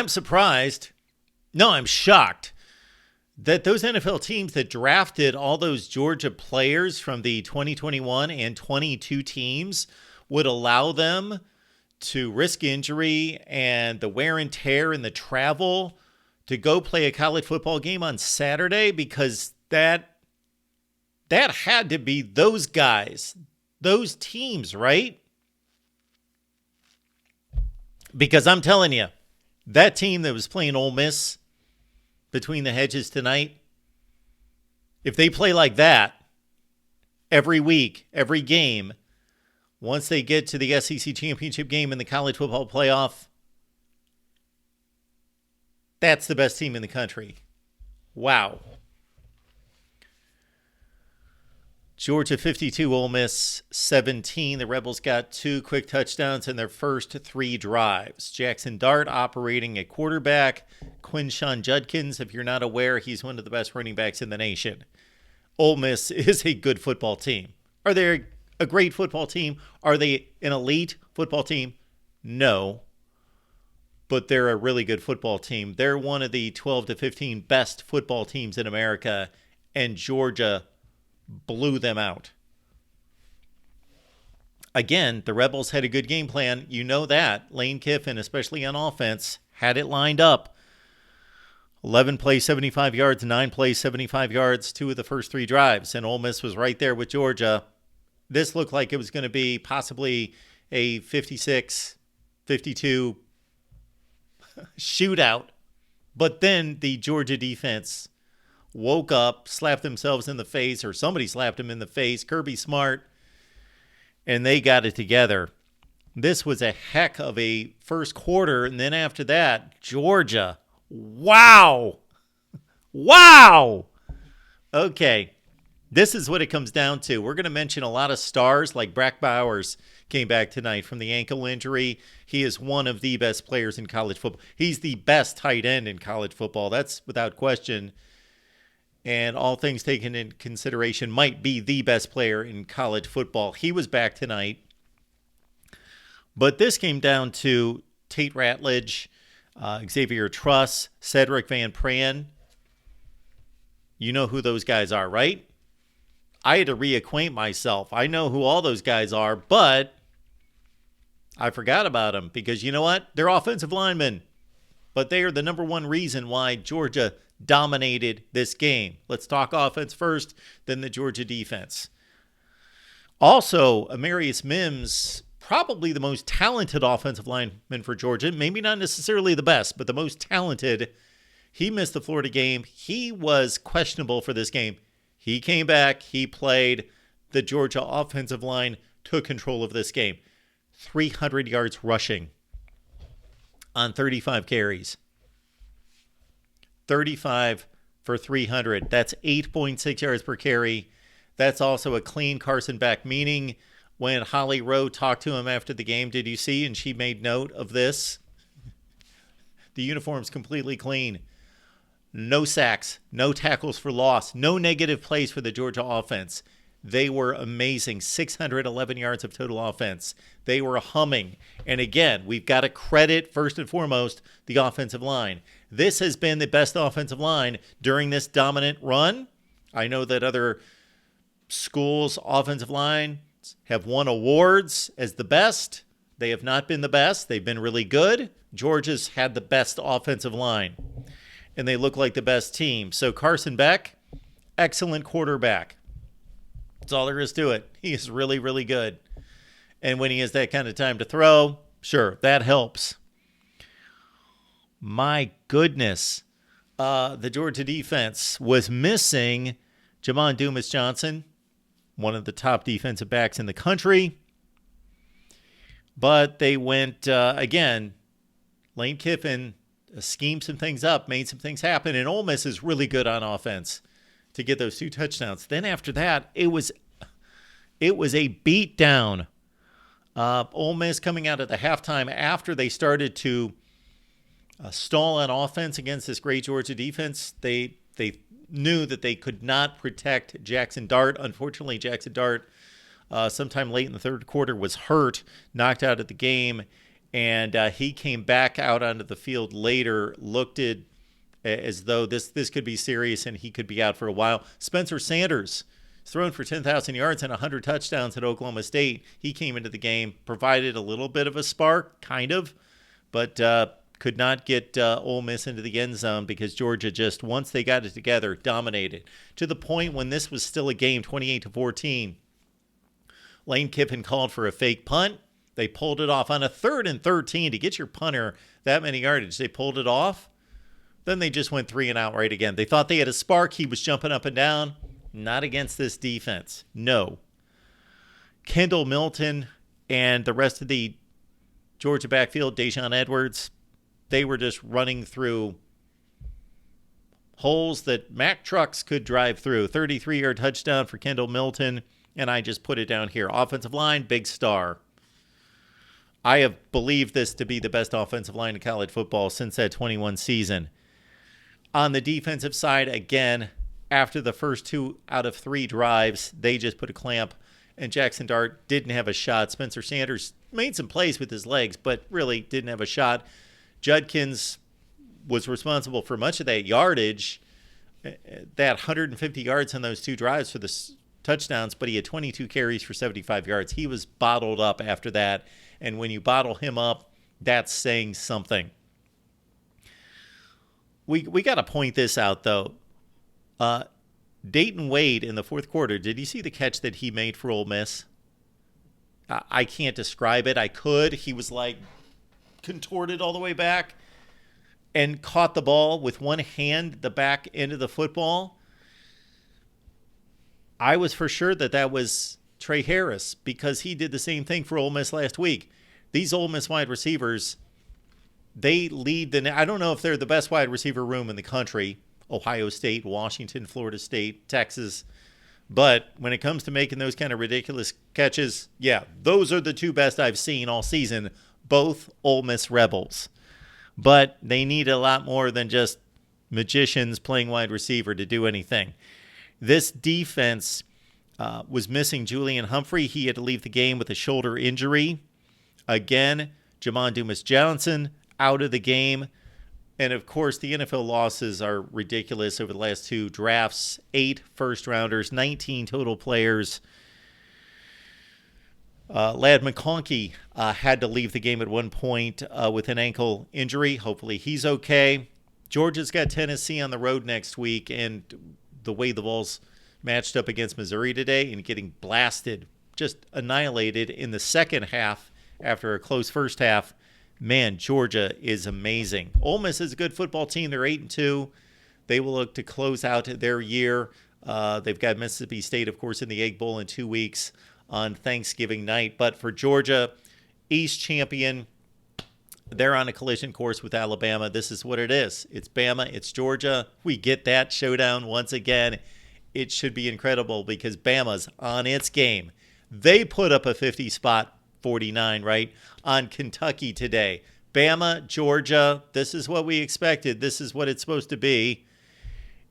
surprised. No, I'm shocked that those NFL teams that drafted all those Georgia players from the 2021 and 22 teams would allow them to risk injury and the wear and tear and the travel to go play a college football game on Saturday, because that had to be those guys, those teams, right? Because I'm telling you, that team that was playing Ole Miss between the hedges tonight, if they play like that every week, every game, once they get to the SEC championship game in the college football playoff, that's the best team in the country. Wow. Georgia 52, Ole Miss 17. The Rebels got 2 quick touchdowns in their first 3 drives. Jackson Dart operating at quarterback. Quinshon Judkins, if you're not aware, he's one of the best running backs in the nation. Ole Miss is a good football team. Are they a great football team? Are they an elite football team? No. But they're a really good football team. They're one of the 12 to 15 best football teams in America, and Georgia blew them out. Again, the Rebels had a good game plan. You know that. Lane Kiffin, especially on offense, had it lined up. 11 plays, 75 yards, 9 plays, 75 yards, 2 of the first 3 drives. And Ole Miss was right there with Georgia. This looked like it was going to be possibly a 56-52 shootout. But then the Georgia defense woke up, slapped themselves in the face, or somebody slapped them in the face, Kirby Smart, and they got it together. This was a heck of a first quarter, and then after that, Georgia. Wow. Wow. Okay, this is what it comes down to. We're going to mention a lot of stars, like Brack Bowers came back tonight from the ankle injury. He is one of the best players in college football. He's the best tight end in college football. That's without question. And all things taken in consideration, might be the best player in college football. He was back tonight. But this came down to Tate Ratledge, Xavier Truss, Cedric Van Pran. You know who those guys are, right? I had to reacquaint myself. I know who all those guys are, but I forgot about them because you know what? They're offensive linemen. But they are the number one reason why Georgia dominated this game. Let's talk offense first, then the Georgia defense. Also, Amarius Mims, probably the most talented offensive lineman for Georgia. Maybe not necessarily the best, but the most talented. He missed the Florida game. He was questionable for this game. He came back. He played. The Georgia offensive line took control of this game. 300 yards rushing on 35 carries. 35 for 300. That's 8.6 yards per carry. That's also a clean Carson Beck, meaning when Holly Rowe talked to him after the game, did you see? And she made note of this. The uniform's completely clean. No sacks, no tackles for loss, no negative plays for the Georgia offense. They were amazing. 611 yards of total offense. They were humming. And again, we've got to credit, first and foremost, the offensive line. This has been the best offensive line during this dominant run. I know that other schools' offensive lines have won awards as the best. They have not been the best. They've been really good. Georgia's had the best offensive line, and they look like the best team. So Carson Beck, excellent quarterback. That's all there is to it. He is really, really good. And when he has that kind of time to throw, sure, that helps. My goodness. The Georgia defense was missing Jamon Dumas-Johnson, one of the top defensive backs in the country. But they went, again, Lane Kiffin schemed some things up, made some things happen, and Ole Miss is really good on offense to get those 2 touchdowns. Then after that, it was a beat down. Ole Miss coming out at the halftime after they started to stall on offense against this great Georgia defense. They knew that they could not protect Jackson Dart. Unfortunately, Jackson Dart sometime late in the third quarter was hurt, knocked out of the game, And he came back out onto the field later, looked at as though this could be serious and he could be out for a while. Spencer Sanders is thrown for 10,000 yards and 100 touchdowns at Oklahoma State. He came into the game, provided a little bit of a spark, kind of, but could not get Ole Miss into the end zone because Georgia just, once they got it together, dominated. To the point when this was still a game, 28-14, Lane Kiffin called for a fake punt. They pulled it off on a 3rd and 13 to get your punter that many yardage. They pulled it off. Then they just went 3 and out right again. They thought they had a spark. He was jumping up and down. Not against this defense. No. Kendall Milton and the rest of the Georgia backfield, Dejon Edwards, they were just running through holes that Mack trucks could drive through. 33-yard touchdown for Kendall Milton, and I just put it down here. Offensive line, big star. I have believed this to be the best offensive line in college football since that 21 season. On the defensive side, again, after the first 2 out of 3 drives, they just put a clamp, and Jackson Dart didn't have a shot. Spencer Sanders made some plays with his legs, but really didn't have a shot. Judkins was responsible for much of that yardage, that 150 yards on those 2 drives for the touchdowns, but he had 22 carries for 75 yards. He was bottled up after that, and when you bottle him up, that's saying something. We got to point this out, though. Dayton Wade in the 4th quarter, did you see the catch that he made for Ole Miss? I can't describe it. I could. He was like contorted all the way back and caught the ball with one hand, the back end of the football. I was for sure that was Trey Harris because he did the same thing for Ole Miss last week. These Ole Miss wide receivers, they lead I don't know if they're the best wide receiver room in the country. Ohio State, Washington, Florida State, Texas. But when it comes to making those kind of ridiculous catches, yeah, those are the 2 best I've seen all season, both Ole Miss Rebels. But they need a lot more than just magicians playing wide receiver to do anything. This defense was missing Julian Humphrey. He had to leave the game with a shoulder injury. Again, Jamon Dumas-Johnson out of the game. And, of course, the NFL losses are ridiculous over the last 2 drafts. 8 first-rounders, 19 total players. Ladd McConkey had to leave the game at one point with an ankle injury. Hopefully he's okay. Georgia's got Tennessee on the road next week, and the way the Vols matched up against Missouri today and getting blasted, just annihilated in the second half after a close first half, man, Georgia is amazing. Ole Miss is a good football team. They're 8-2. They will look to close out their year. They've got Mississippi State, of course, in the Egg Bowl in 2 weeks on Thanksgiving night. But for Georgia, East champion, they're on a collision course with Alabama. This is what it is. It's Bama. It's Georgia. We get that showdown once again. It should be incredible because Bama's on its game. They put up a 50-spot 49, right, on Kentucky today. Bama, Georgia, this is what we expected. This is what it's supposed to be.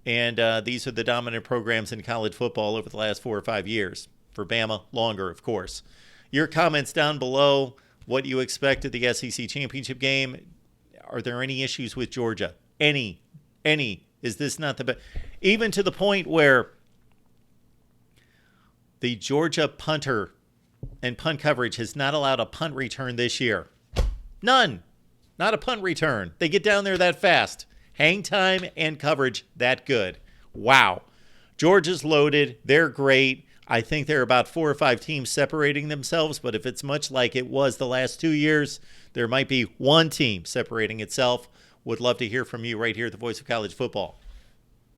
And these are the dominant programs in college football over the last 4 or 5 years. For Bama, longer, of course. Your comments down below, what you expect of the SEC championship game. Are there any issues with Georgia? Any? Is this not the best? Even to the point where the Georgia punter and punt coverage has not allowed a punt return this year. None. Not a punt return. They get down there that fast. Hang time and coverage that good. Wow. Georgia's loaded. They're great. I think there are about 4 or 5 teams separating themselves, but if it's much like it was the last 2 years, there might be one team separating itself. Would love to hear from you right here at the Voice of College Football.